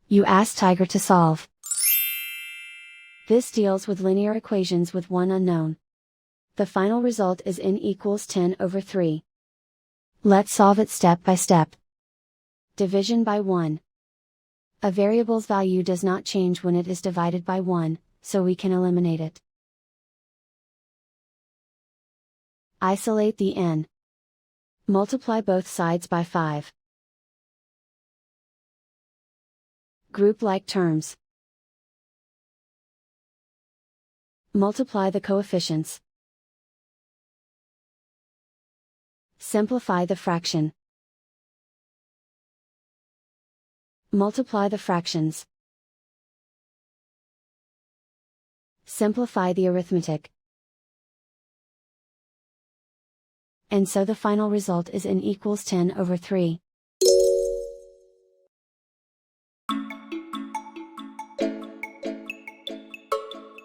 You ask Tiger to solve. This deals with linear equations with one unknown. The final result is n equals 10 over 3. Let's solve it step by step. Division by 1. A variable's value does not change when it is divided by 1, so we can eliminate it. Isolate the n. Multiply both sides by 5. Group like terms. Multiply the coefficients. Simplify the fraction. Multiply the fractions. Simplify the arithmetic. And so the final result is n equals 10 over 3.